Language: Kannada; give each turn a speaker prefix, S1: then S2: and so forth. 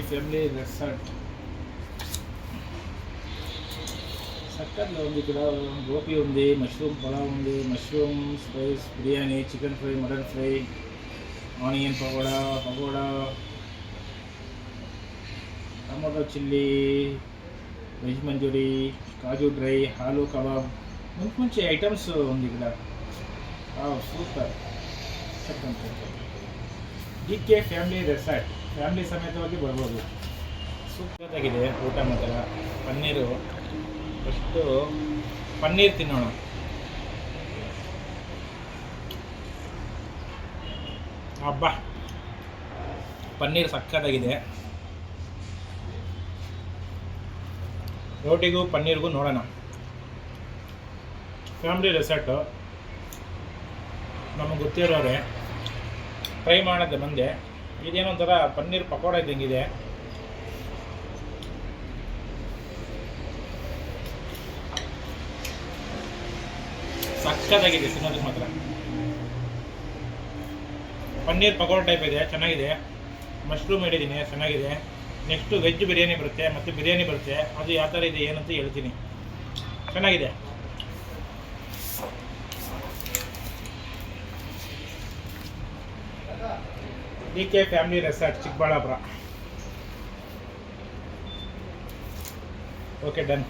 S1: ఫ్యామిలీ రిసార్ట్ సక్కర్లో ఉంది. ఇక్కడ గోపి ఉంది, మష్రూమ్ పులావ్ ఉంది, mushroom spice biryani, chicken fry, mutton fry, onion pakoda, tomato chilli, veg manchuri, kaju dry, aloo kebab, మంచి ಐಟಮ್ಸ್ ఉంది ఇక్కడ. ಸೂಪರ್. చెప్పಂడి. DK ಫ್ಯಾಮಿಲಿ ರೆಸಾರ್ಟ್ ಫ್ಯಾಮಿಲಿ ಸಮೇತವಾಗಿ ಬರ್ಬೋದು. ಸೂಪರ್ ಆಗಿದೆ ಊಟ ಮಾತ್ರ. ಪನ್ನೀರು ಫಸ್ಟು ಪನ್ನೀರ್ ತಿನ್ನೋಣ. ಅಬ್ಬಾ, ಪನ್ನೀರ್ ಸಕ್ಕತ್ತಾಗಿದೆ. ರೋಟಿಗೂ ಪನ್ನೀರ್ಗೂ ನೋಡೋಣ. ಫ್ಯಾಮಿಲಿ ರೆಸಾರ್ಟು ನಮಗೆ ಗೊತ್ತಿರೋರೆ ಟ್ರೈ ಮಾಡೋದು ಬಂದೆ. ಇದೇನೋ ಒಂಥರ ಪನ್ನೀರ್ ಪಕೋಡ ಇದ್ದಂಗಿದೆ. ಸಕ್ಕತ್ತಾಗಿದೆ ತಿನ್ನೋದಕ್ಕೆ ಮಾತ್ರ. ಪನ್ನೀರ್ ಪಕೋಡ ಟೈಪ್ ಇದೆ, ಚೆನ್ನಾಗಿದೆ. ಮಶ್ರೂಮ್ ಹಿಡಿದೀನಿ, ಚೆನ್ನಾಗಿದೆ. ನೆಕ್ಸ್ಟು ವೆಜ್ ಬಿರಿಯಾನಿ ಬರುತ್ತೆ ಮತ್ತು ಬಿರಿಯಾನಿ ಬರುತ್ತೆ. ಅದು ಯಾವ ಥರ ಇದೆ ಏನಂತ ಹೇಳ್ತೀನಿ. ಚೆನ್ನಾಗಿದೆ. DK family resort Chikkaballapur. Okay, done.